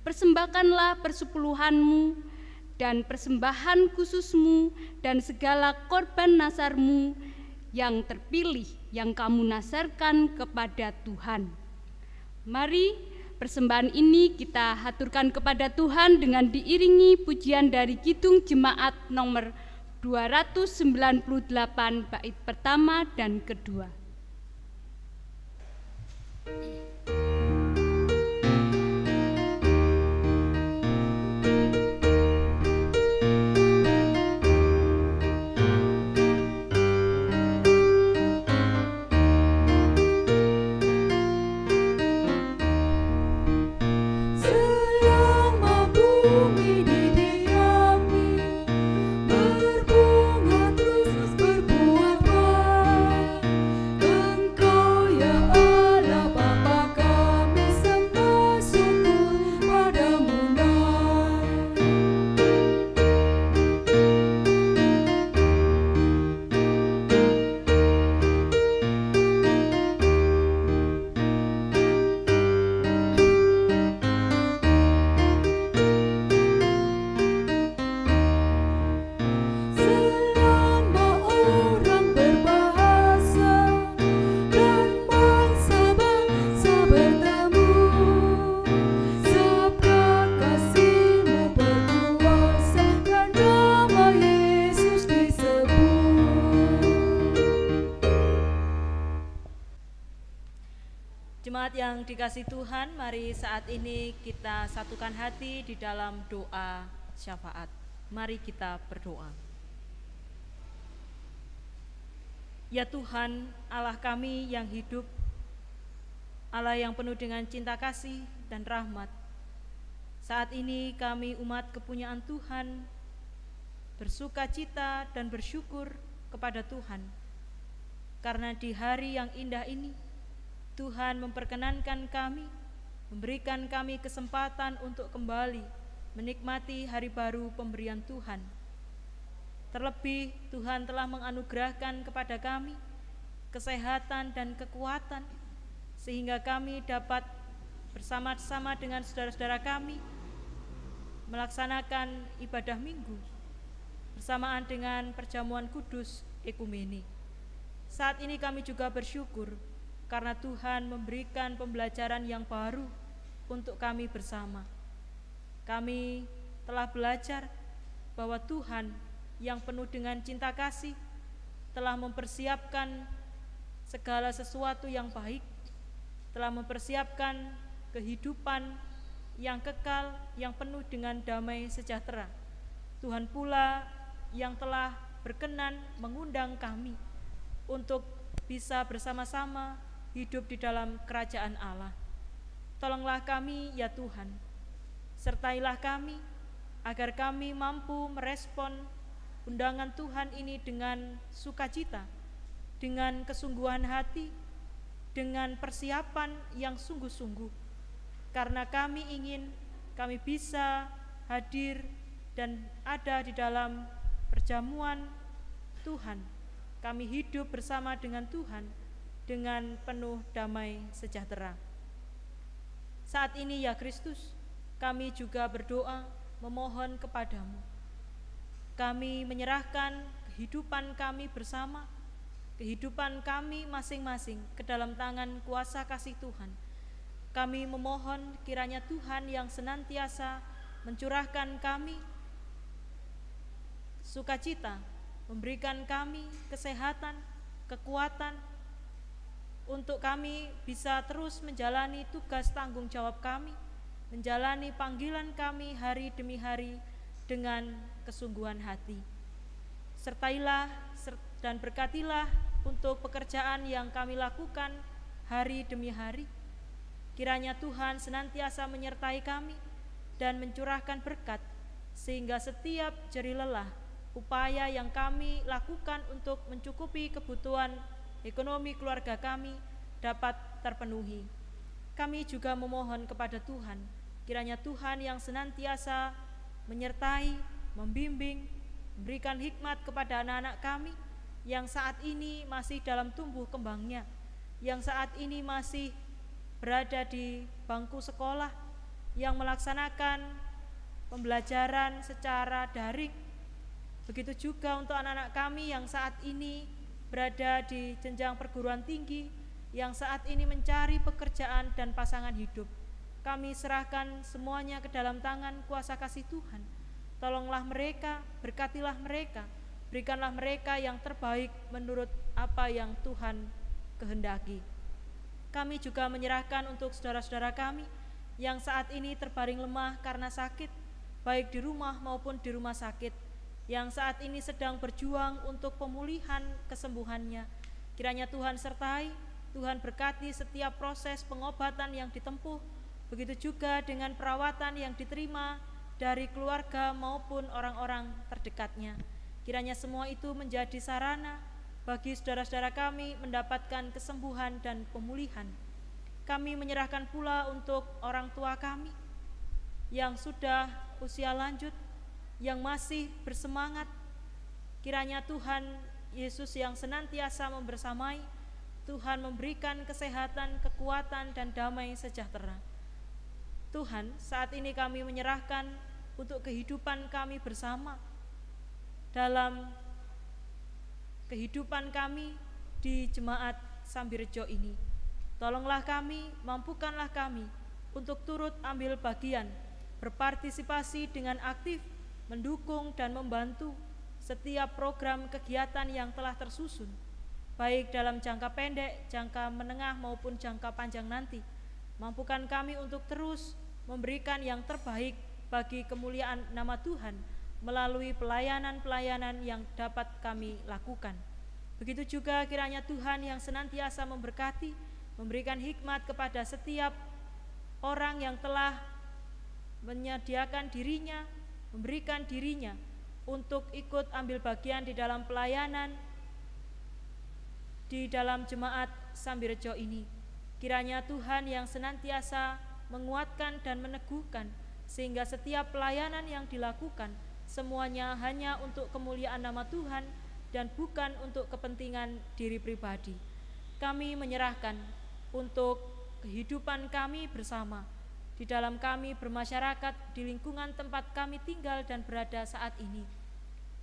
Persembahkanlah persepuluhanmu dan persembahan khususmu dan segala korban nasarmu yang terpilih yang kamu nasarkan kepada Tuhan. Mari persembahan ini kita haturkan kepada Tuhan dengan diiringi pujian dari Kidung Jemaat nomor 298 bait pertama dan kedua. Berbunga terus berbuah baik, Jemaat yang dikasihi Tuhan, mari saat ini kita satukan hati di dalam doa syafaat. Mari kita berdoa. Ya Tuhan, Allah kami yang hidup, Allah yang penuh dengan cinta kasih dan rahmat, saat ini kami umat kepunyaan Tuhan bersuka cita dan bersyukur kepada Tuhan, karena di hari yang indah ini Tuhan memperkenankan kami, memberikan kami kesempatan untuk kembali menikmati hari baru pemberian Tuhan. Terlebih Tuhan telah menganugerahkan kepada kami kesehatan dan kekuatan, sehingga kami dapat bersama-sama dengan saudara-saudara kami melaksanakan ibadah minggu bersamaan dengan perjamuan kudus ekumeni. Saat ini kami juga bersyukur karena Tuhan memberikan pembelajaran yang baru untuk kami bersama. Kami telah belajar bahwa Tuhan yang penuh dengan cinta kasih telah mempersiapkan segala sesuatu yang baik, telah mempersiapkan kehidupan yang kekal, yang penuh dengan damai sejahtera. Tuhan pula yang telah berkenan mengundang kami untuk bisa bersama-sama hidup di dalam kerajaan Allah. Tolonglah kami ya Tuhan, sertailah kami agar kami mampu merespon undangan Tuhan ini dengan sukacita, dengan kesungguhan hati, dengan persiapan yang sungguh-sungguh, karena kami ingin kami bisa hadir dan ada di dalam perjamuan Tuhan. Kami hidup bersama dengan Tuhan dengan penuh damai sejahtera. Saat ini ya Kristus, kami juga berdoa memohon kepadamu. Kami menyerahkan kehidupan kami bersama, kehidupan kami masing-masing ke dalam tangan kuasa kasih Tuhan. Kami memohon kiranya Tuhan yang senantiasa mencurahkan kami sukacita, memberikan kami kesehatan, kekuatan, untuk kami bisa terus menjalani tugas tanggung jawab kami, menjalani panggilan kami hari demi hari dengan kesungguhan hati. Sertailah dan berkatilah untuk pekerjaan yang kami lakukan hari demi hari. Kiranya Tuhan senantiasa menyertai kami dan mencurahkan berkat, sehingga setiap jerih lelah upaya yang kami lakukan untuk mencukupi kebutuhan ekonomi keluarga kami dapat terpenuhi. Kami juga memohon kepada Tuhan, kiranya Tuhan yang senantiasa menyertai, membimbing, memberikan hikmat kepada anak-anak kami yang saat ini masih dalam tumbuh kembangnya, yang saat ini masih berada di bangku sekolah, yang melaksanakan pembelajaran secara daring. Begitu juga untuk anak-anak kami yang saat ini berada di jenjang perguruan tinggi, yang saat ini mencari pekerjaan dan pasangan hidup. Kami serahkan semuanya ke dalam tangan kuasa kasih Tuhan. Tolonglah mereka, berkatilah mereka, berikanlah mereka yang terbaik menurut apa yang Tuhan kehendaki. Kami juga menyerahkan untuk saudara-saudara kami yang saat ini terbaring lemah karena sakit, baik di rumah maupun di rumah sakit, yang saat ini sedang berjuang untuk pemulihan kesembuhannya. Kiranya Tuhan sertai, Tuhan berkati setiap proses pengobatan yang ditempuh, begitu juga dengan perawatan yang diterima dari keluarga maupun orang-orang terdekatnya. Kiranya semua itu menjadi sarana bagi saudara-saudara kami mendapatkan kesembuhan dan pemulihan. Kami menyerahkan pula untuk orang tua kami yang sudah usia lanjut, yang masih bersemangat. Kiranya Tuhan Yesus yang senantiasa membersamai, Tuhan memberikan kesehatan, kekuatan, dan damai sejahtera. Tuhan, saat ini kami menyerahkan untuk kehidupan kami bersama, dalam kehidupan kami di Jemaat Sambirejo ini. Tolonglah kami, mampukanlah kami untuk turut ambil bagian, berpartisipasi dengan aktif, mendukung dan membantu setiap program kegiatan yang telah tersusun. baik dalam jangka pendek, jangka menengah maupun jangka panjang nanti. Mampukan kami untuk terus memberikan yang terbaik bagi kemuliaan nama Tuhan melalui pelayanan-pelayanan yang dapat kami lakukan. Begitu juga kiranya Tuhan yang senantiasa memberkati, memberikan hikmat kepada setiap orang yang telah menyediakan dirinya, memberikan dirinya untuk ikut ambil bagian di dalam pelayanan di dalam jemaat Sambirejo ini. Kiranya Tuhan yang senantiasa menguatkan dan meneguhkan, sehingga setiap pelayanan yang dilakukan semuanya hanya untuk kemuliaan nama Tuhan dan bukan untuk kepentingan diri pribadi. Kami menyerahkan untuk kehidupan kami bersama, di dalam kami bermasyarakat, di lingkungan tempat kami tinggal dan berada saat ini.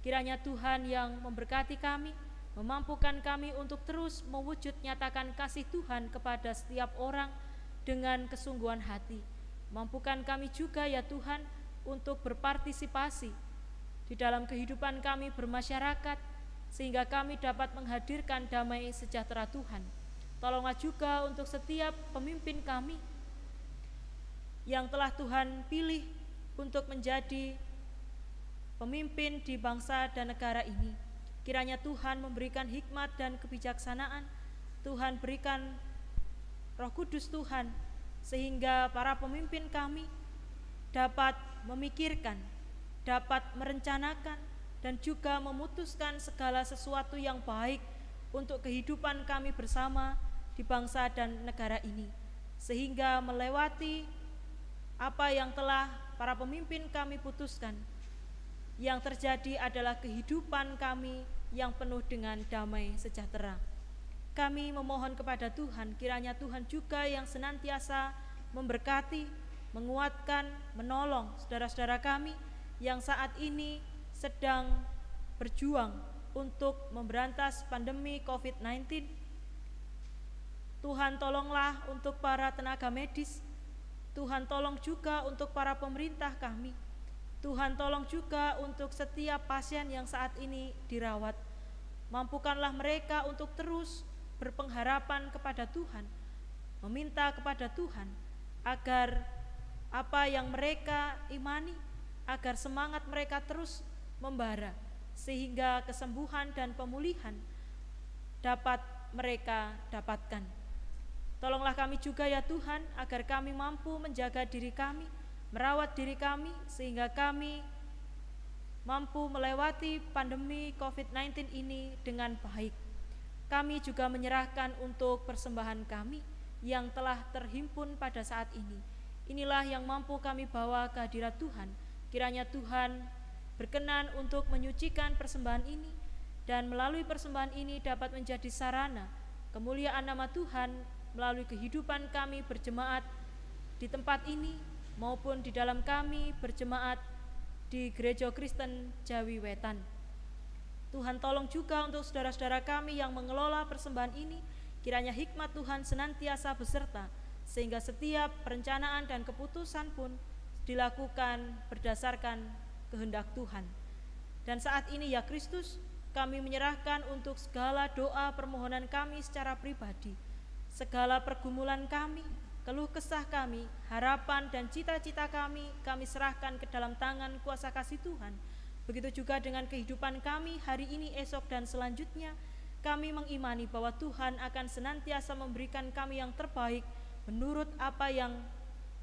Kiranya Tuhan yang memberkati kami, memampukan kami untuk terus mewujud nyatakan kasih Tuhan kepada setiap orang dengan kesungguhan hati. Mampukan kami juga ya Tuhan untuk berpartisipasi di dalam kehidupan kami bermasyarakat, sehingga kami dapat menghadirkan damai sejahtera Tuhan. Tolonglah juga untuk setiap pemimpin kami yang telah Tuhan pilih untuk menjadi pemimpin di bangsa dan negara ini. Kiranya Tuhan memberikan hikmat dan kebijaksanaan, Tuhan berikan Roh Kudus Tuhan, sehingga para pemimpin kami dapat memikirkan, dapat merencanakan, dan juga memutuskan segala sesuatu yang baik untuk kehidupan kami bersama di bangsa dan negara ini, sehingga melewati apa yang telah para pemimpin kami putuskan. Yang terjadi adalah kehidupan kami yang penuh dengan damai sejahtera. Kami memohon kepada Tuhan, kiranya Tuhan juga yang senantiasa memberkati, menguatkan, menolong saudara-saudara kami yang saat ini sedang berjuang untuk memberantas pandemi COVID-19. Tuhan tolonglah untuk para tenaga medis, Tuhan tolong juga untuk para pemerintah kami, Tuhan tolong juga untuk setiap pasien yang saat ini dirawat. Mampukanlah mereka untuk terus berpengharapan kepada Tuhan, meminta kepada Tuhan agar apa yang mereka imani, agar semangat mereka terus membara, sehingga kesembuhan dan pemulihan dapat mereka dapatkan. Tolonglah kami juga ya Tuhan, agar kami mampu menjaga diri kami, merawat diri kami, sehingga kami mampu melewati pandemi COVID-19 ini dengan baik. Kami juga menyerahkan untuk persembahan kami yang telah terhimpun pada saat ini. Inilah yang mampu kami bawa ke hadirat Tuhan. Kiranya Tuhan berkenan untuk menyucikan persembahan ini, dan melalui persembahan ini dapat menjadi sarana kemuliaan nama Tuhan melalui kehidupan kami berjemaat di tempat ini, maupun di dalam kami berjemaat di Gereja Kristen Jawi Wetan. Tuhan tolong juga untuk saudara-saudara kami yang mengelola persembahan ini, kiranya hikmat Tuhan senantiasa beserta, sehingga setiap perencanaan dan keputusan pun dilakukan berdasarkan kehendak Tuhan. Dan saat ini ya Kristus, kami menyerahkan untuk segala doa permohonan kami secara pribadi, segala pergumulan kami, keluh kesah kami, harapan dan cita-cita kami serahkan ke dalam tangan kuasa kasih Tuhan. Begitu juga dengan kehidupan kami hari ini, esok, dan selanjutnya. Kami mengimani bahwa Tuhan akan senantiasa memberikan kami yang terbaik menurut apa yang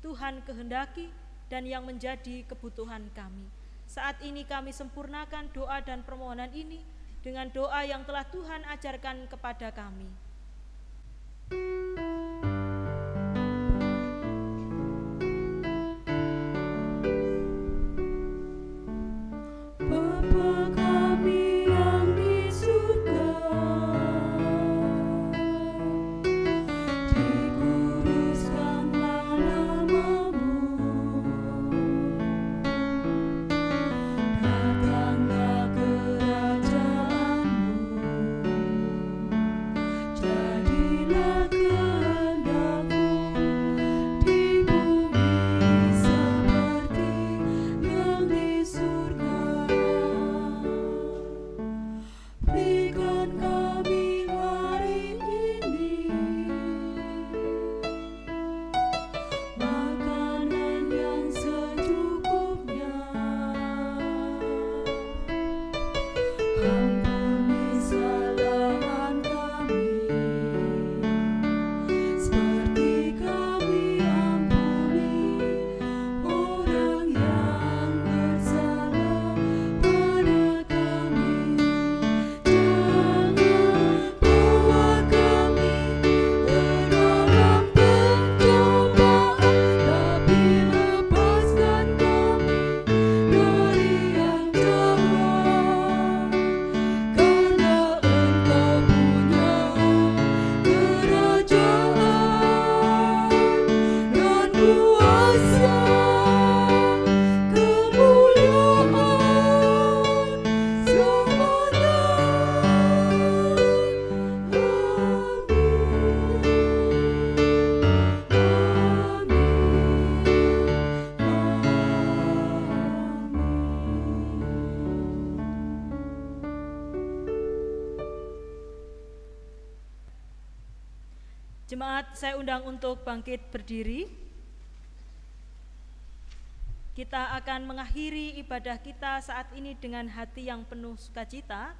Tuhan kehendaki dan yang menjadi kebutuhan kami. Saat ini kami sempurnakan doa dan permohonan ini dengan doa yang telah Tuhan ajarkan kepada kami. Datanglah kerajaanmu, Jemaat, saya undang untuk bangkit berdiri. Kita akan mengakhiri ibadah kita saat ini dengan hati yang penuh sukacita.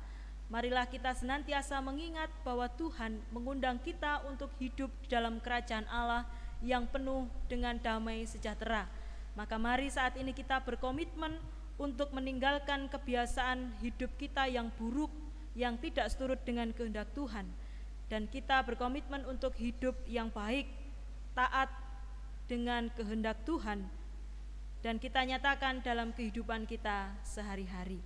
Marilah kita senantiasa mengingat bahwa Tuhan mengundang kita untuk hidup di dalam kerajaan Allah yang penuh dengan damai sejahtera. Maka mari saat ini kita berkomitmen untuk meninggalkan kebiasaan hidup kita yang buruk, yang tidak seturut dengan kehendak Tuhan. Dan kita berkomitmen untuk hidup yang baik, taat dengan kehendak Tuhan, dan kita nyatakan dalam kehidupan kita sehari-hari.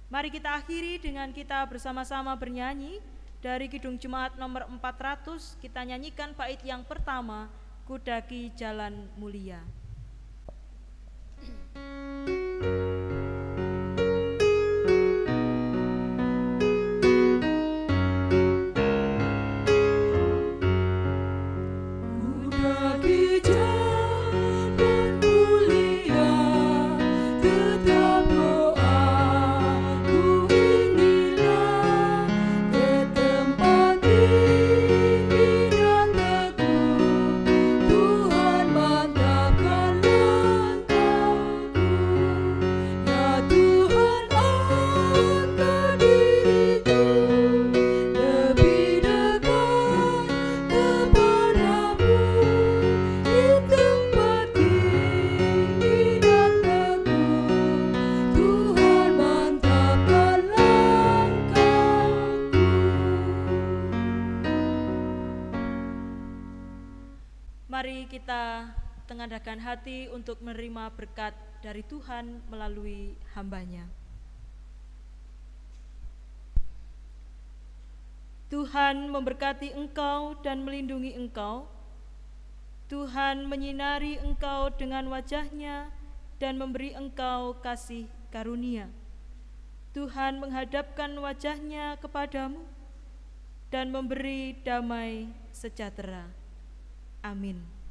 Mari kita akhiri dengan kita bersama-sama bernyanyi dari Kidung Jemaat nomor 400. Kita nyanyikan bait yang pertama, Kudaki Jalan Mulia. Mari kita tengadahkan hati untuk menerima berkat dari Tuhan melalui hamba-Nya. Tuhan memberkati engkau dan melindungi engkau. Tuhan menyinari engkau dengan wajah-Nya dan memberi engkau kasih karunia. Tuhan menghadapkan wajah-Nya kepadamu dan memberi damai sejahtera. Amin.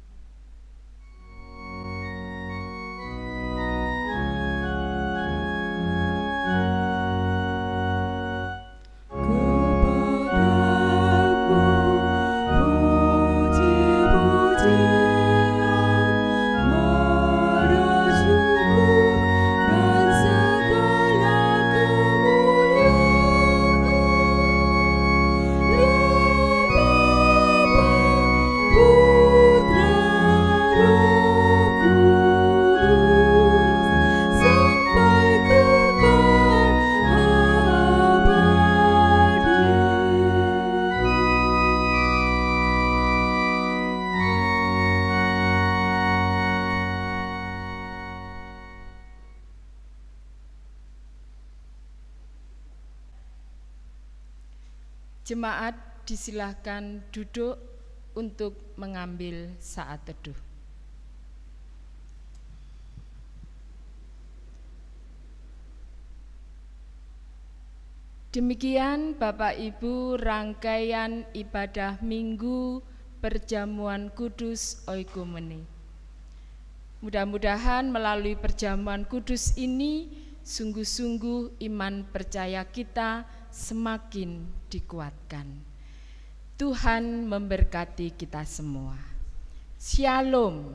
Jemaat disilahkan duduk untuk mengambil saat teduh. Demikian Bapak Ibu rangkaian ibadah Minggu Perjamuan Kudus Oikumene. Mudah-mudahan melalui perjamuan kudus ini sungguh-sungguh iman percaya kita semakin dikuatkan. Tuhan memberkati kita semua. Shalom.